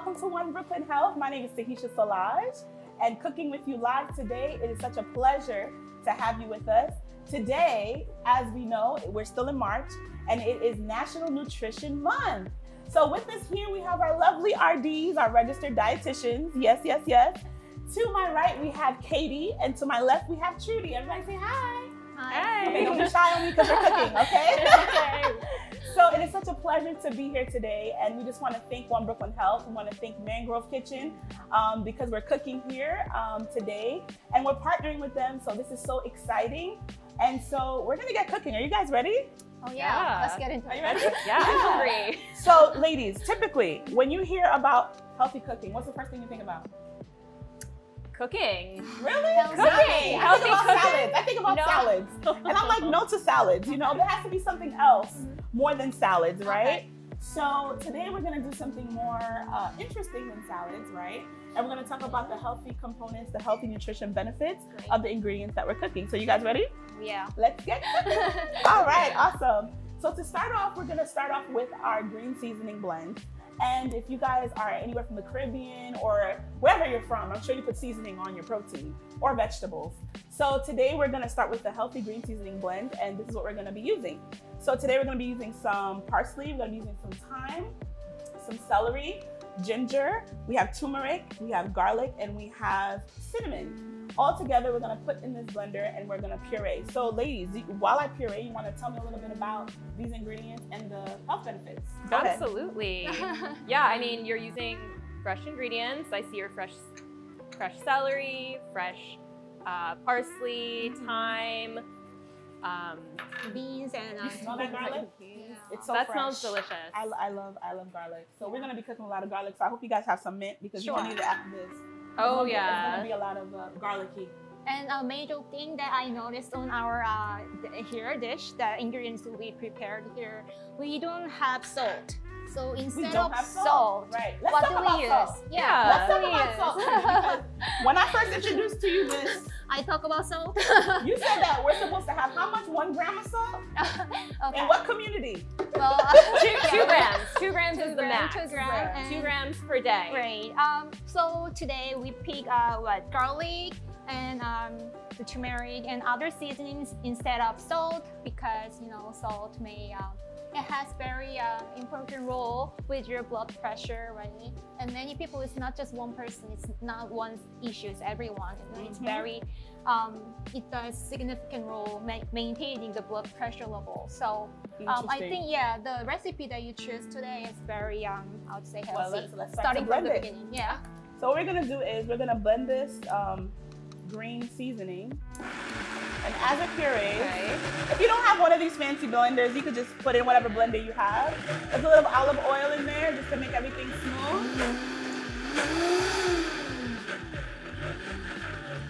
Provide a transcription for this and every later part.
welcome to One Brooklyn Health. My name is Tahisha Solage, and cooking with you live today. It is such a pleasure to have you with us. Today, as we know, we're still in March, and it is National Nutrition Month. So with us here, we have our lovely RDs, our registered dietitians. Yes, yes, yes. To my right, we have Katie, and to my left, we have Trudy. Everybody say hi. Hi. Okay, don't be shy on me because we're cooking, okay? Okay. So it is such a pleasure to be here today, and we just want to thank One Brooklyn Health. We want to thank Mangrove Kitchen because we're cooking here today, and we're partnering with them, so this is so exciting. And so we're gonna get cooking. Are you guys ready? Oh yeah, let's get into it. Are you ready? Yeah, I'm hungry. So ladies, typically, when you hear about healthy cooking, what's the first thing you think about? Cooking. Really? Cooking. I think about salads. I think about salads. And I'm like, no to salads. You know, there has to be something else more than salads, right? Okay. So today we're gonna do something more interesting than salads, right? And we're gonna talk about the healthy components, the healthy nutrition benefits of the ingredients that we're cooking. So you guys ready? Yeah. Let's get cooking. All right, awesome. So to start off, we're gonna start off with our green seasoning blend. And if you guys are anywhere from the Caribbean or wherever you're from, I'm sure you put seasoning on your protein or vegetables. So today we're gonna start with the healthy green seasoning blend, and this is what we're gonna be using. So today we're gonna be using some parsley, we're gonna be using some thyme, some celery, ginger, we have turmeric, we have garlic, and we have cinnamon. All together, we're gonna put in this blender and we're gonna puree. So ladies, while I puree, you wanna tell me a little bit about these ingredients and the health benefits? Go ahead. Absolutely. Yeah, I mean, you're using fresh ingredients. I see your fresh celery, fresh parsley, thyme, beans, and you smell that garlic? Yeah. It's so that fresh. smells delicious. I love garlic. So we're gonna be cooking a lot of garlic. So I hope you guys have some mint because you're gonna need it after this. Oh It's yeah. gonna be a lot of garlicky. And a major thing that I noticed on our dish, the ingredients we prepared here, we don't have salt. So instead of salt, right? Let's what talk do about we use? salt. Yeah, Let's talk about salt. Because when I first introduced to you this, I talk about salt. you said that we're supposed to have how much? 1 gram of salt? Okay. In what community? Well, 2 grams. 2 grams is the max. 2 grams. 2 grams per day. Great. So today we pick garlic and the turmeric and other seasonings instead of salt because salt may it has very important role with your blood pressure, right? And many people, it's not just one person, it's not one issue, it's everyone. And it's very, it does significant role maintaining the blood pressure level. So I think, yeah, the recipe that you choose today is very, I would say healthy. Well, let's starting from the beginning. Yeah. So what we're gonna do is we're gonna blend this green seasoning. And as a puree, if you don't have one of these fancy blenders, you could just put in whatever blender you have. There's a little olive oil in there just to make everything smooth.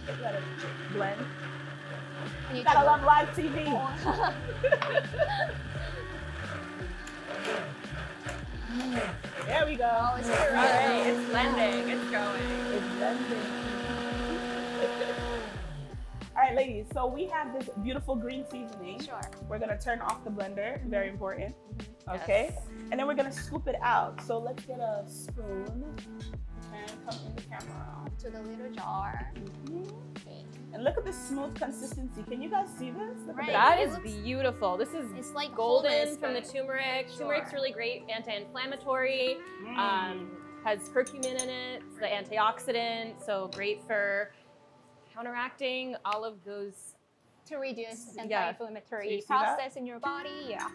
Just let it blend. You gotta love live TV. There we go. Oh, it's All right, it's blending, it's going. It's blending. All right, ladies, so we have this beautiful green seasoning. Sure. We're gonna turn off the blender, very important. Okay, Yes. and then we're gonna scoop it out. So let's get a spoon and come in the camera. To the little jar. Okay. And look at the smooth consistency. Can you guys see this? Look at That It is looks- beautiful. This is It's like golden wholeness, from the but- turmeric. Sure. Turmeric's really great, anti-inflammatory. Has curcumin in it, it's the antioxidant, so great for counteracting all of those. To reduce So anti-inflammatory you see that? process in your body. Yeah.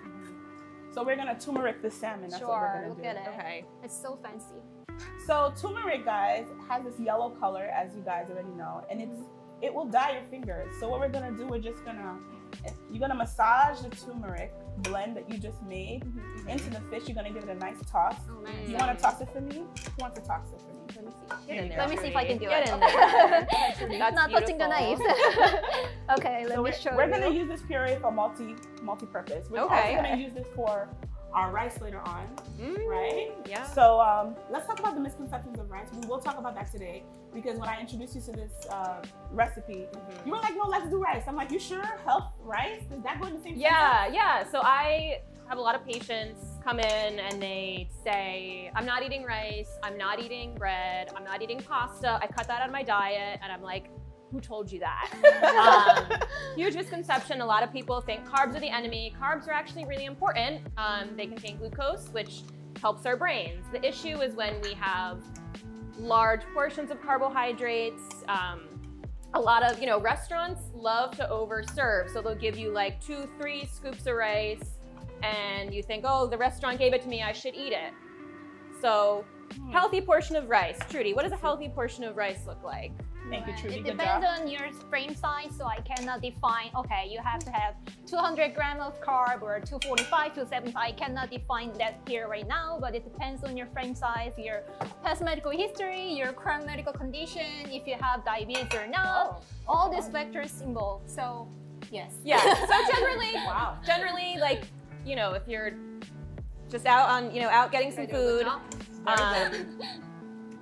So we're gonna turmeric the salmon. That's what we're Sure. gonna Look do. at it. Okay. It's so fancy. So turmeric, guys, has this yellow color, as you guys already know, and it will dye your fingers. So what we're gonna do, you're gonna massage the turmeric blend that you just made into the fish. You're gonna give it a nice toss. Oh, nice. You wanna toss it for me? Who wants to toss it for me? Let me see. Get in there, Let me see if I can do Get it. in there. That's Not touching the knife. beautiful. Okay, let me show you. We're gonna use this puree for multi-purpose. We're also Okay. gonna use this for our rice later on, right? Yeah. So let's talk about the misconceptions of rice. We will talk about that today because when I introduced you to this recipe, you were like, no, let's do rice. I'm like, you sure? Health, rice? Does that go in the same sentence? Yeah. So I have a lot of patients come in and they say, I'm not eating rice, I'm not eating bread, I'm not eating pasta, I cut that out of my diet. And I'm like, who told you that? Huge misconception. A lot of people think carbs are the enemy. Carbs are actually really important. They contain glucose, which helps our brains. The issue is when we have large portions of carbohydrates. A lot of, restaurants love to overserve. So they'll give you like 2-3 scoops of rice and you think, oh, the restaurant gave it to me, I should eat it. So healthy portion of rice. Trudy, what does a healthy portion of rice look like? Thank you, Trudy. It Good depends job. on your frame size, so I cannot define, okay, you have to have 200 grams of carb or 245, 275. I cannot define that here right now, but it depends on your frame size, your past medical history, your current medical condition, if you have diabetes or not, all these factors involved. So, yes. Yeah, so generally, like, if you're just out on, out getting some food,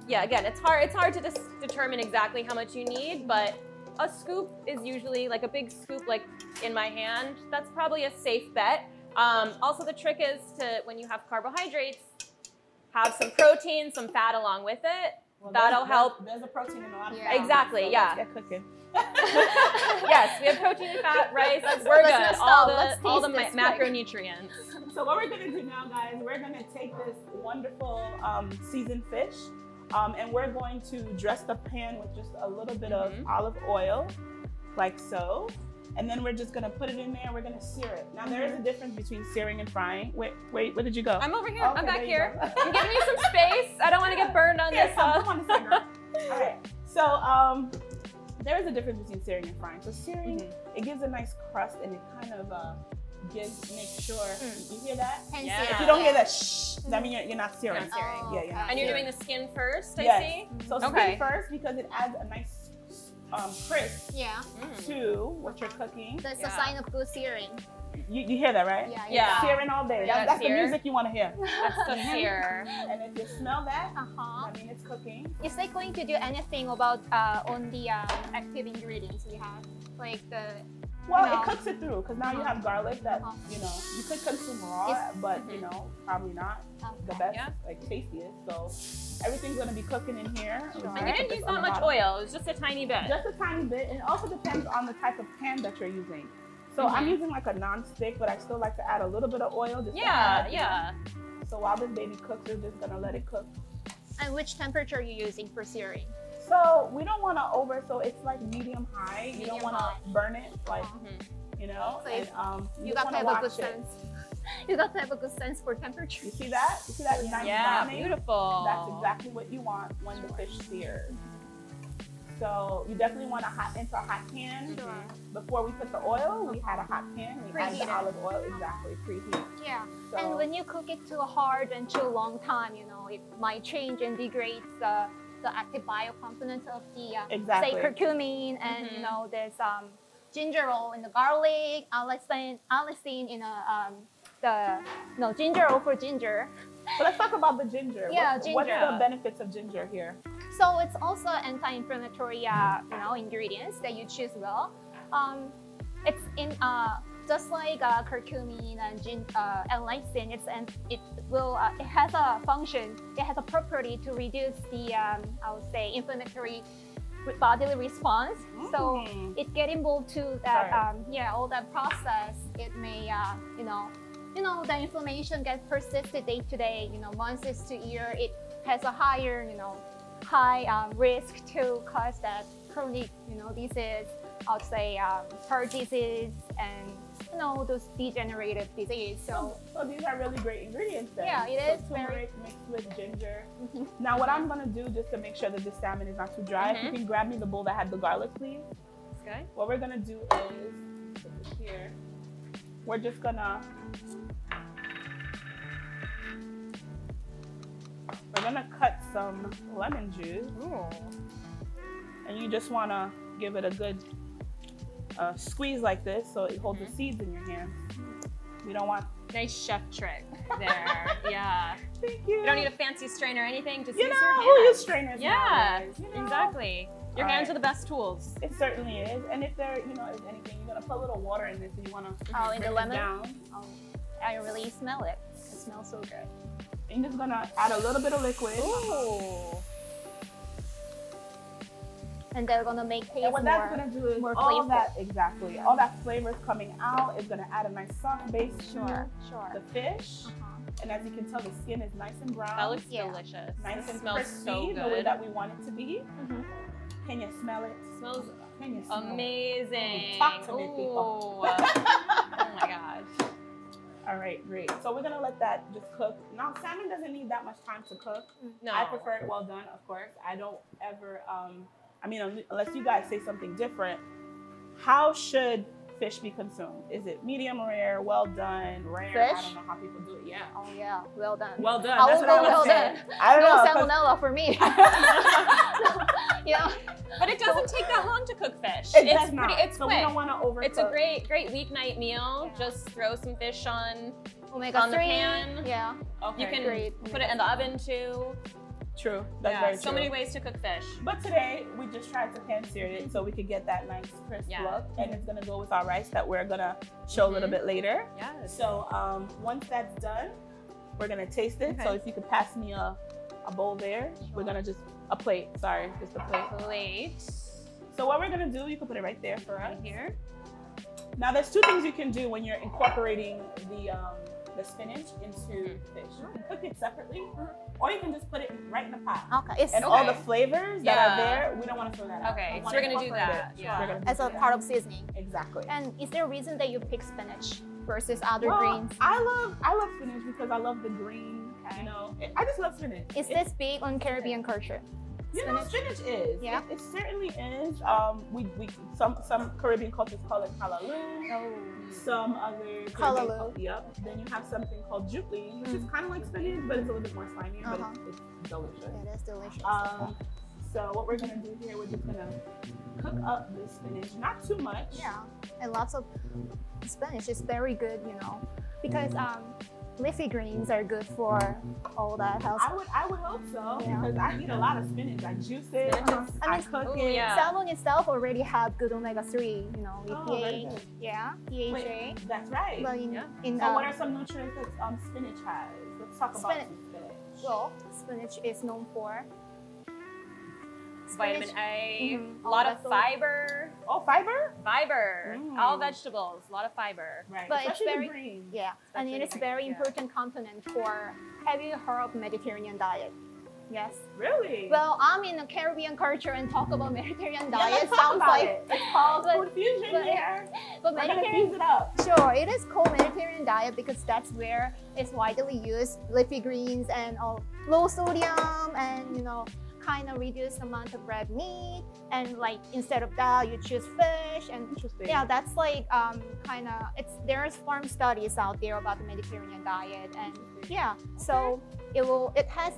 yeah, again, it's hard to determine exactly how much you need, but a scoop is usually like a big scoop, like in my hand. That's probably a safe bet. Also, the trick is to, when you have carbohydrates, have some protein, some fat along with it. Well, that'll help. There's a protein in a lot of Yeah. fat. Exactly, So yeah. Let's get cooking. Yes, we have protein, fat, rice. We're good. All the macronutrients. So what we're gonna do now, guys, we're gonna take this wonderful seasoned fish, and we're going to dress the pan with just a little bit of olive oil, like so. And then we're just gonna put it in there and we're gonna sear it. Now there is a difference between searing and frying. Wait, where did you go? I'm over here. Okay, I'm back there you here. go. I'm giving you some space. I don't want to get burned on this. Come on a second. All right. So there is a difference between searing and frying. So searing, it gives a nice crust and it kind of makes sure. You hear that? Yeah. If you don't hear that, shh, that means you're not searing. You're not searing. Oh, Yeah, you're not And you're searing. doing the skin first, I Yes. see? So Okay. skin first because it adds a nice crisp Yeah, to what you're cooking. that's a sign of good searing. You hear that, right? Yeah. Searing all day. Yeah, That's the sear. music you want to hear. That's the sear. And if you smell that, Uh-huh. I mean it's cooking. Is they going to do anything about on the active ingredients we have, like the? Well, No. it cooks it through because now you have garlic that you could consume raw, but probably not the best, like tastiest. So everything's gonna be cooking in here. Sure. And you didn't use that much oil. It was just a tiny bit. Just a tiny bit, and it also depends on the type of pan that you're using. So I'm using like a non-stick, but I still like to add a little bit of oil. Just to add, Yeah. So while this baby cooks, we're just gonna let it cook. And which temperature are you using for searing? So we don't want to so it's like medium high. You don't Medium want to high. burn it, like you know. So And you just got to wanna have a watch good it. sense. You got to have a good sense for temperature. You see that? You see that nice Yeah, browning? beautiful. That's exactly what you want when the fish sears. So you definitely want to into a hot pan. Sure. Before we put the oil, we had a hot pan. We added the Preheated. olive oil, exactly, preheat. Yeah. So, And when you cook it too hard and too long time, it might change and degrade the active bio components of the Exactly. say curcumin and there's ginger oil in the garlic, allicin in ginger oil for ginger. but let's talk about the ginger. Yeah, What's ginger. the benefits of ginger here? So it's also anti-inflammatory ingredients that you choose well. It's in just like curcumin and allicin. It has a function. It has a property to reduce the I would say inflammatory bodily response. So it get involved to that all that process. It may the inflammation gets persisted day to day. Months to year. It has a higher high risk to cause that chronic disease. I would say heart disease and those degenerative disease. So these are really great ingredients then. Yeah, it is So turmeric mixed with ginger. Mhm. Now what I'm gonna do just to make sure that the salmon is not too dry, if you can grab me the bowl that had the garlic, please. Okay. What we're gonna do is put this here. We're just gonna cut some lemon juice, and you just wanna give it a good squeeze like this so it holds the seeds in your hand. We don't want. Nice chef trick there. Yeah. Thank you. You don't need a fancy strainer or anything. Just You use know, your who hands. use strainers nowadays, you know? Exactly. Your All hands right. are the best tools. It certainly is. And if there, you know, is anything, you're gonna put a little water in this, and you wanna Oh, in the bring it lemon? down. Oh, I really smell it. It smells so good. And you're just gonna add a little bit of liquid. Ooh. And they're gonna make taste And what more. that's gonna do is more all flavorful. that exactly, all that flavor is coming out. It's gonna add a nice soft base Sure, to sure. the fish. And as you can tell, the skin is nice and brown. That looks Yeah. delicious. nice It and smells crispy, so the way good. that we want it to be. Mhm. Can you smell it? Smells Can you smell it? amazing. Talk to me, people. Ooh. Oh my gosh. All right, great. So we're gonna let that just cook. Now, salmon doesn't need that much time to cook. No. I prefer it well done, of course. I don't ever, I mean, unless you guys say something different, how should fish be consumed? Is it medium rare, well done, rare? I Fish? don't know how people do it. Yeah. Oh yeah, well done. Well done. I That's will what I go would well say. done. I don't No know. 'cause- salmonella for me. Yeah. But it doesn't take that long to cook fish. It does not. It's so quick. we don't want to overcook. It's a great weeknight meal. Yeah. Just throw some fish on. Omega On the 3. pan. Yeah. Okay. You can Great. put it in the oven too. True. That's Yeah, very so true. many ways to cook fish. But today we just tried to pan sear it so we could get that nice crisp Yeah. look, and it's gonna go with our rice that we're gonna show a little bit later. Yes. So once that's done, we're gonna taste it. Okay. So if you could pass me a bowl there, we're gonna just a plate. Sorry, just a plate. Plate So what we're gonna do, you can put it right there for us. right here. Now there's two things you can do when you're incorporating the spinach into fish. You can cook it separately, or you can just put it right in the pot. Okay. It's And Okay. all the flavors that Yeah. are there, we don't want to throw that out. Okay, We so wanna we're gonna do incorporate that, it. yeah. We're gonna do as a that. part of seasoning. Exactly. And is there a reason that you pick spinach versus other Well, greens? I love spinach because I love the green. Okay. You know, I just love spinach. Is It's- this big on Caribbean culture? You know, spinach is. Yeah. It certainly is. We some Caribbean cultures call it kalaloo. Oh. Some other Kalaloo. Yep. Then you have something called jute, which is kind of like spinach, but it's a little bit more slimy, but it's delicious. It is delicious. So what we're gonna do here, we're just gonna cook up the spinach, not too much. Yeah, and lots of spinach is very good, you know, because leafy greens are good for all that health. I would hope so, Yeah. because I eat a lot of spinach. I juice it, I I mean, cook ooh, it. yeah. Salmon itself already have good omega-3, you know, Oh, very EPA, good. yeah, DHA. Wait, that's right. But in, Yeah. in So what are some nutrients that spinach has? Let's talk about Spinach. some spinach. well, spinach is known for Vitamin spinach. A, Mhm. a lot Oh, of that's so- fiber. Oh, fiber? All vegetables, a lot of fiber. Right. But it's Especially very- the green. Yeah, and it is Especially very greens, yeah. important component for. Have you heard of Mediterranean diet? Yes. Really? Well, I'm in a Caribbean culture and talk about Mediterranean yeah, diet let's talk sounds about like, it. It's called but- food fusion but- here. but We're gonna Mediterranean. fuse it up. Sure, it is called Mediterranean diet because that's where it's widely used leafy greens and low sodium and you know kind of reduced amount of red meat and like instead of that you choose fish and Interesting. yeah that's like kind of there's farm studies out there about the Mediterranean diet and yeah so it has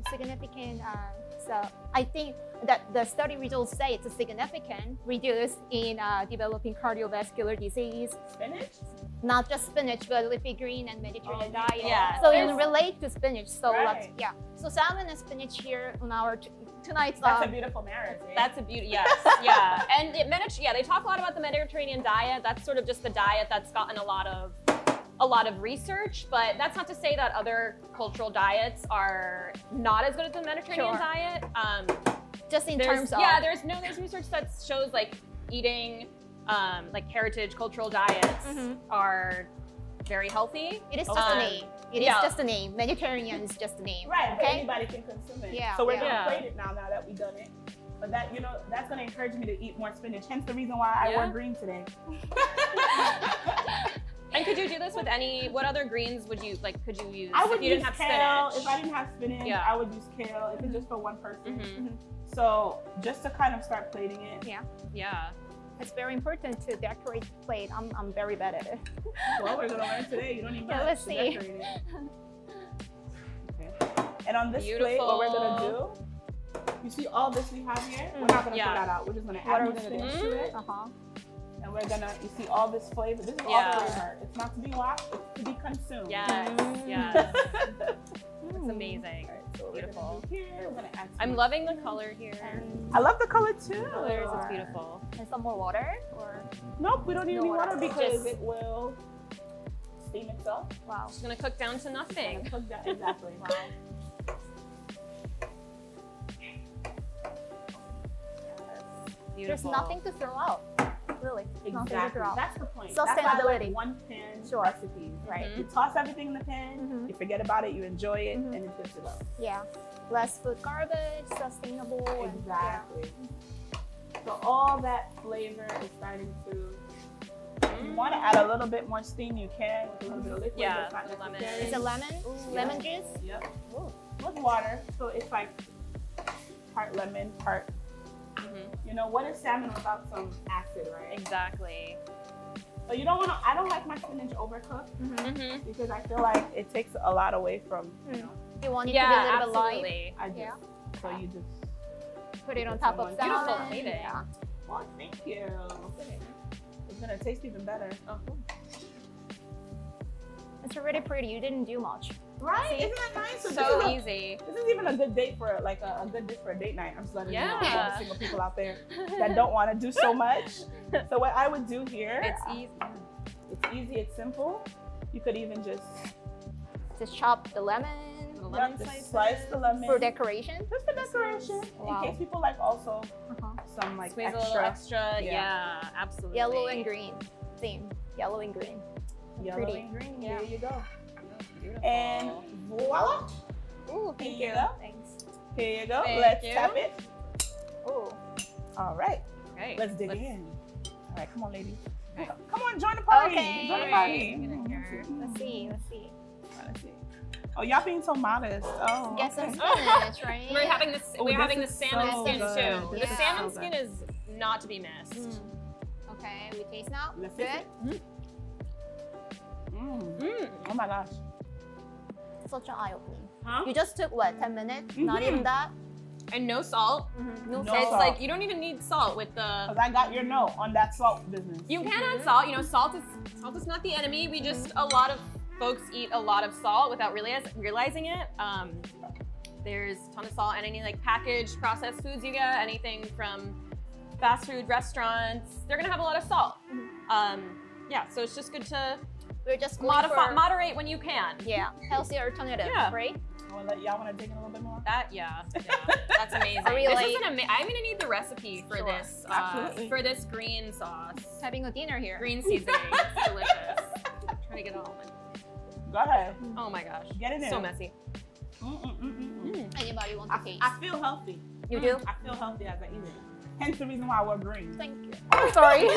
significant so I think that the study results say it's a significant reduce in developing cardiovascular disease. Spinach? Not just spinach, but leafy green and Mediterranean Oh, diet. yeah. So you There's- relate to spinach. So Right. let's, yeah. So salmon and spinach here on our tonight's. That's a beautiful marriage. Eh? That's a beauty, yes, yeah. And they talk a lot about the Mediterranean diet. That's sort of just the diet that's gotten a lot of research, but that's not to say that other cultural diets are not as good as the Mediterranean Sure. diet. just in There's terms of there's research that shows like eating like heritage cultural diets Mhm. are very healthy. it is just a name. It is yeah. just a name. Mediterranean is just a name. Right, but Okay. anybody can consume it. Yeah, So we're yeah. gonna Yeah. plate it now that we've done it. But that that's gonna encourage me to eat more spinach. Hence the reason why I Yeah. wore green today. And could you do this with what other greens could you use I would if you use didn't have kale. spinach? If I didn't have spinach, Yeah. I would use kale. If it's just for one person. Mhm. So just to kind of start plating it. Yeah. It's very important to decorate the plate. I'm very bad at it. Well, we're gonna learn today. You don't need Yeah, much let's to see. decorate it. Okay. And on this plate, what we're gonna do, you see all this we have here? We're not gonna Yeah. put that out. We're just gonna What add are more we gonna do? spinach to it. Uh-huh. And And we're gonna, you see all this flavor. This is all flavor. It's not to be washed, it's to be consumed. Yes, yes. It's amazing. All right, so Beautiful. Here, we're gonna add I'm loving the color here. I love the color too. Colors, it's beautiful. And some more water, or Nope, we don't need any water because Just- it will steam itself. wow. It's gonna cook down to nothing. Cook that exactly. Wow. Beautiful. There's nothing to throw out, really. Nothing to Exactly. throw out. That's the point. Sustainability. That's why I like one pan Sure. recipes. Right. Mhm. You toss everything in the pan, Mhm. you forget about it, you enjoy it, Mhm. and it's good to go. Yeah. Less food garbage, sustainable. and- Exactly. So all that flavor is starting to. If you want to add a little bit more steam, you can with a little bit of liquid. Yeah, but it's not lemon. necessary. It's a lemon, lemon juice. Yep. With water, so it's like part lemon, part. You know, what is salmon without some acid, right? Exactly. So you don't want to. I don't like my spinach overcooked Mm-hmm. because I feel like it takes a lot away from. You know, You want it Yeah, to be a little bit light. absolutely. I just. Yeah. So you just. Put it on top of Beautiful salmon. Beautiful plating. Yeah. Well, thank you. It's gonna taste even better. It's already pretty. You didn't do much. Right? See? Isn't that nice? So easy. This is even a good date for like a good dish for a date night. I'm just letting you know, all Yeah. the single people out there that don't want to do so much. So what I would do here, It's easy. it's easy, it's simple. You could even just chop the lemon The lemon just slice the lemon for decoration. just for decoration. Wow. In case people like also Uh-huh. some like Squeeze a extra, little extra. Yeah. Yeah, absolutely. Yellow and green theme. Yellow and green. yellow Pretty. and green. Yeah. There you go. Beautiful. And voila. Ooh, Here you go. Thanks. Here you go. Thank Let's you. tap it. Ooh. All right. Okay. Let's dig in. All right, come on, ladies. Come on, join the party. Okay. Join the All party. right. Get in here. Let's see. Let's see. Let's see. Oh, y'all being so modest. Oh, Get some okay. spinach, right? We're having this. Oh, we're this having the is salmon so skin good. too. This The is salmon so skin good. is not to be missed. Okay, we taste now. Let's Good. taste it. Mm. Oh my gosh. Such an eye-opening. Huh? You just took what, 10 minutes? Not even that. And no salt. No It's salt. like you don't even need salt with the. Because I got your note on that salt business. You can add salt. You know, salt is not the enemy. We just a lot of folks eat a lot of salt without realizing it. There's a ton of salt and any like packaged processed foods you get, anything from fast food restaurants, they're gonna have a lot of salt. Yeah, so it's just good to We're just going for, moderate when you can. yeah, healthy alternative, Yeah. right? Y'all want to dig in a little bit more? Yeah, that's amazing. Are we This like- is I'm gonna need the recipe for Sure. this Absolutely. for this green sauce, Having a dinner here. green seasoning. It's delicious. I'm trying to get it all in. Go ahead. Oh my gosh, Get it in. so messy. Anybody want to taste? I feel healthy. You do? I feel healthy as I eat it. Hence the reason why I wear green. Thank you. I'm sorry.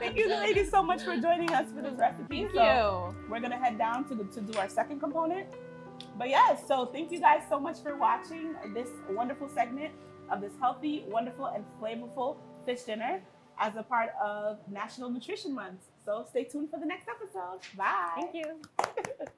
Thank you ladies so much for joining us for this recipe. Thank So you. we're gonna head down to do our second component. But yes, so thank you guys so much for watching this wonderful segment of this healthy, wonderful, and flavorful fish dinner as a part of National Nutrition Month. So stay tuned for the next episode. Bye. Thank you.